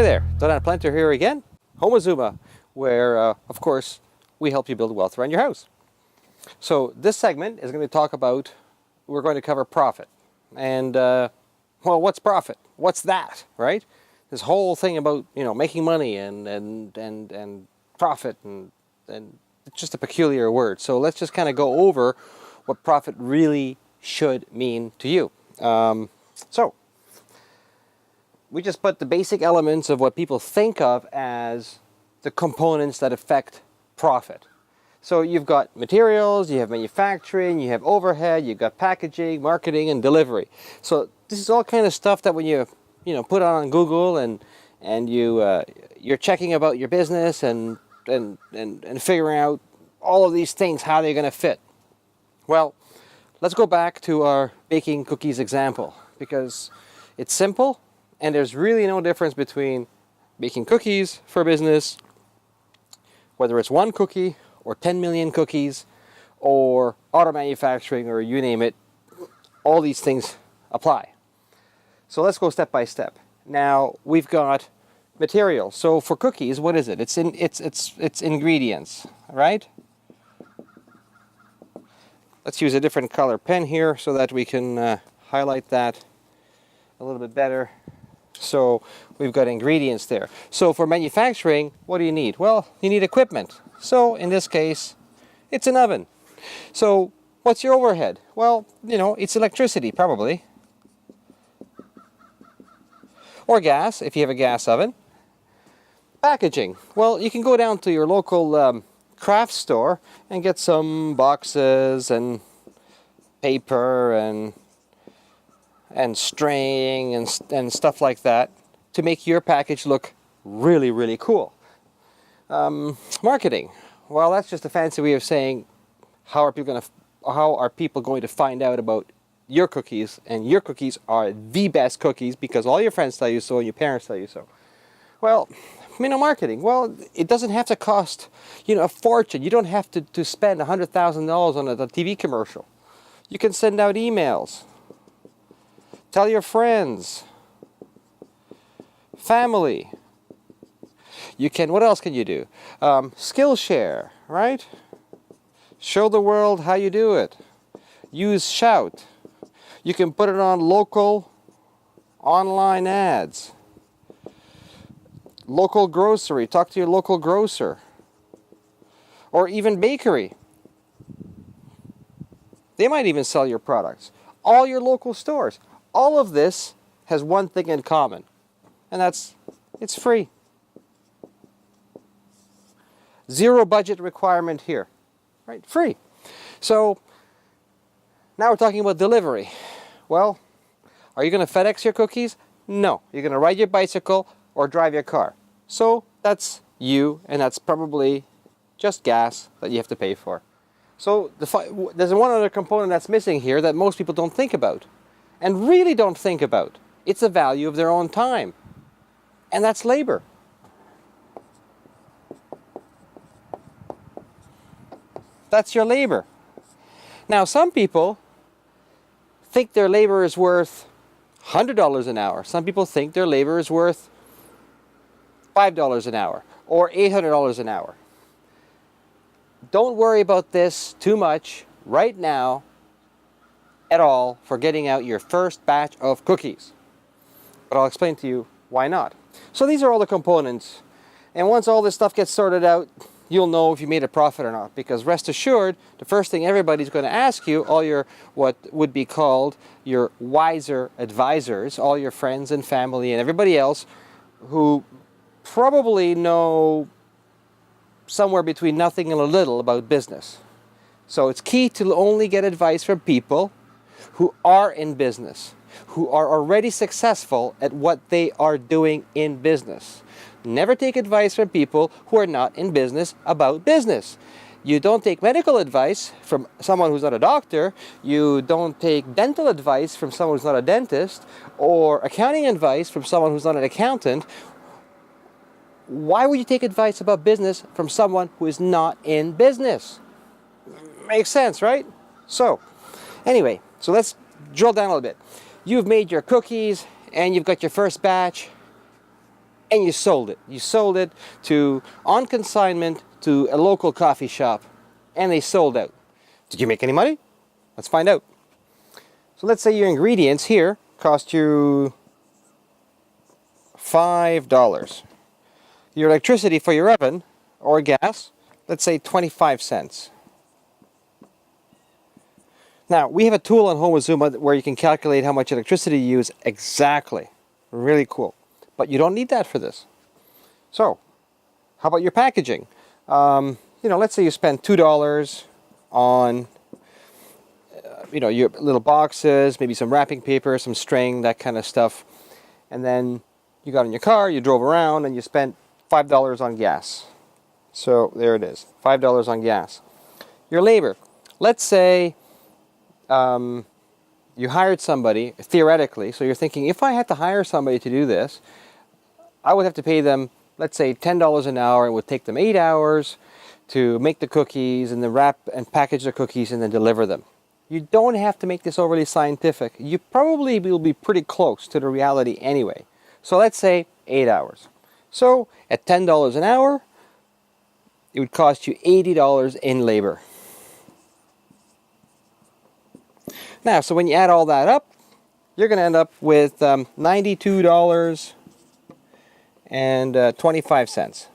Hi there, Donat Planter here again, Homazuma, where of course we help you build wealth around your house. So this segment is going to talk about, we're going to cover profit. And well, what's profit? What's that, right? This whole thing about, you know, making money and profit and it's just a peculiar word. So let's just kind of go over what profit really should mean to you. So we just put the basic elements of what people think of as the components that affect profit. So you've got materials, you have manufacturing, you have overhead, you've got packaging, marketing, and delivery. So this is all kind of stuff that when you put it on Google and you're checking about your business and figuring out all of these things, how they're going to fit. Well, let's go back to our baking cookies example, because it's simple and there's really no difference between baking cookies for business, whether it's one cookie or 10 million cookies or auto manufacturing or you name it. All these things apply. So let's go step by step. Now we've got materials. So for cookies, what is it? It's ingredients, right? Let's use a different color pen here so that we can highlight that a little bit better. So we've got ingredients there. So for manufacturing, what do you need? Well, you need equipment. So in this case, it's an oven. So what's your overhead? Well, it's electricity probably. Or gas, if you have a gas oven. Packaging. Well, you can go down to your local craft store and get some boxes and paper and string and stuff like that to make your package look really, really cool. Marketing. Well, that's just a fancy way of saying how are people going to find out about your cookies, and your cookies are the best cookies because all your friends tell you so and your parents tell you so. Well, marketing. Well, it doesn't have to cost a fortune. You don't have to spend $100,000 on a TV commercial. You can send out emails. Tell your friends, family. What else can you do? Skillshare, right? Show the world how you do it. Use Shout. You can put it on local online ads. Local grocery, talk to your local grocer. Or even bakery. They might even sell your products. All your local stores. All of this has one thing in common, and that's it's free. Zero budget requirement here, right? Free. So now we're talking about delivery. Well, are you going to FedEx your cookies? No. You're going to ride your bicycle or drive your car. So that's you, and that's probably just gas that you have to pay for. So there's one other component that's missing here that most people don't think about. And really don't think about. It's the value of their own time. And that's labor. That's your labor. Now, some people think their labor is worth $100 an hour. Some people think their labor is worth $5 an hour or $800 an hour. Don't worry about this too much right now at all for getting out your first batch of cookies. But I'll explain to you why not. So these are all the components. And once all this stuff gets sorted out, you'll know if you made a profit or not. Because rest assured, the first thing everybody's going to ask you, all your what would be called your wiser advisors, all your friends and family and everybody else who probably know somewhere between nothing and a little about business. So it's key to only get advice from people who are in business, who are already successful at what they are doing in business. Never take advice from people who are not in business about business. You don't take medical advice from someone who's not a doctor. You don't take dental advice from someone who's not a dentist, or accounting advice from someone who's not an accountant. Why would you take advice about business from someone who is not in business? Makes sense, right? So, anyway, so let's drill down a little bit. You've made your cookies and you've got your first batch. and you sold it. You sold it to on consignment to a local coffee shop, and they sold out. Did you make any money? Let's find out. So let's say your ingredients here cost you $5. Your electricity for your oven or gas, let's say 25 cents. Now, we have a tool on HomeWithZuma where you can calculate how much electricity you use exactly. Really cool. But you don't need that for this. So, how about your packaging? Let's say you spend $2 on your little boxes, maybe some wrapping paper, some string, that kind of stuff. And then you got in your car, you drove around, and you spent $5 on gas. So there it is, $5 on gas. Your labor. Let's say you hired somebody, theoretically, so you're thinking, if I had to hire somebody to do this, I would have to pay them, let's say, $10 an hour. It would take them 8 hours to make the cookies and then wrap and package the cookies and then deliver them. You don't have to make this overly scientific. You probably will be pretty close to the reality anyway. So let's say 8 hours. So at $10 an hour, it would cost you $80 in labor. Now, so when you add all that up, you're going to end up with $92.25.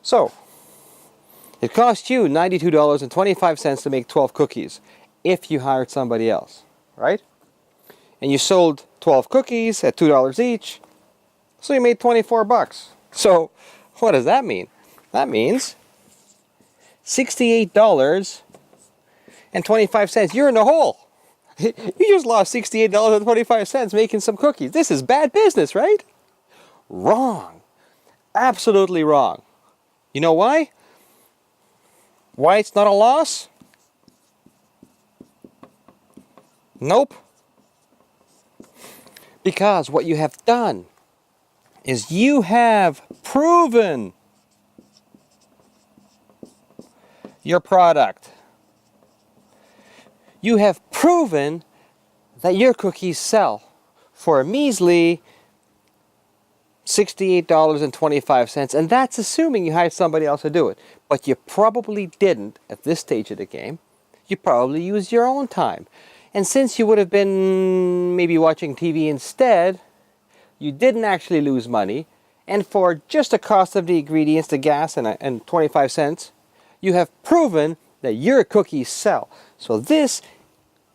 So, it cost you $92.25 to make 12 cookies if you hired somebody else, right? And you sold 12 cookies at $2 each, so you made 24 bucks. So, what does that mean? That means $68.25. You're in the hole. You just lost $68.25 making some cookies. This is bad business, right? Wrong. Absolutely wrong. You know why? Why it's not a loss? Nope. Because what you have done is you have proven your product. You have proven that your cookies sell for a measly $68.25, and that's assuming you hired somebody else to do it. But you probably didn't at this stage of the game. You probably used your own time. And since you would have been maybe watching TV instead, you didn't actually lose money. And for just the cost of the ingredients, the gas, and 25 cents, you have proven that your cookies sell. So this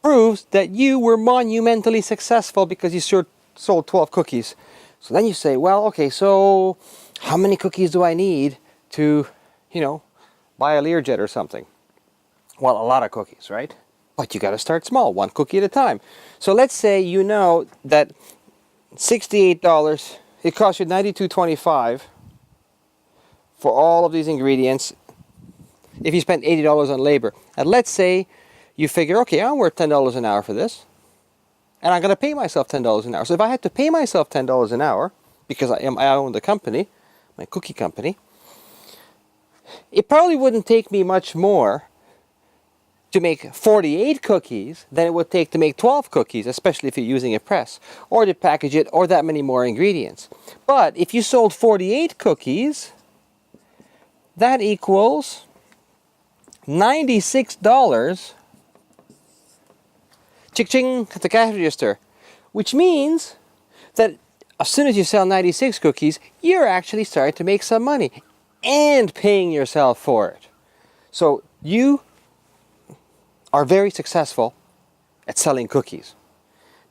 proves that you were monumentally successful because you sold 12 cookies. So then you say, well, okay, so how many cookies do I need to, buy a Learjet or something? Well, a lot of cookies, right? But you got to start small, one cookie at a time. So let's say you know that $68, it costs you $92.25 for all of these ingredients if you spend $80 on labor. And let's say you figure, okay, I'm worth $10 an hour for this, and I'm going to pay myself $10 an hour. So if I had to pay myself $10 an hour, because I own the company, my cookie company, it probably wouldn't take me much more to make 48 cookies than it would take to make 12 cookies, especially if you're using a press, or to package it, or that many more ingredients. But if you sold 48 cookies, that equals $96. Ching-ching at the cash register, which means that as soon as you sell 96 cookies, you're actually starting to make some money and paying yourself for it. So you are very successful at selling cookies.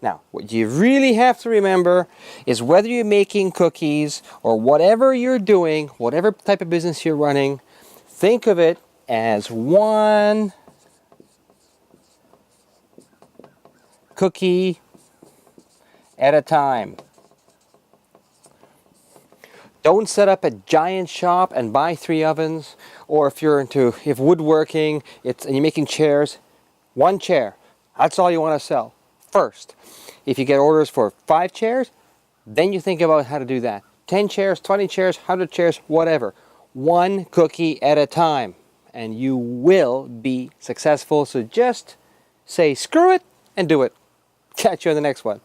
Now, what you really have to remember is whether you're making cookies or whatever you're doing, whatever type of business you're running, think of it as one cookie at a time. Don't set up a giant shop and buy 3 ovens, or if woodworking, and you're making chairs, 1 chair. That's all you want to sell first. If you get orders for 5 chairs, then you think about how to do that. 10 chairs, 20 chairs, 100 chairs, whatever. 1 cookie at a time, and you will be successful. So just say screw it and do it. Catch you on the next one.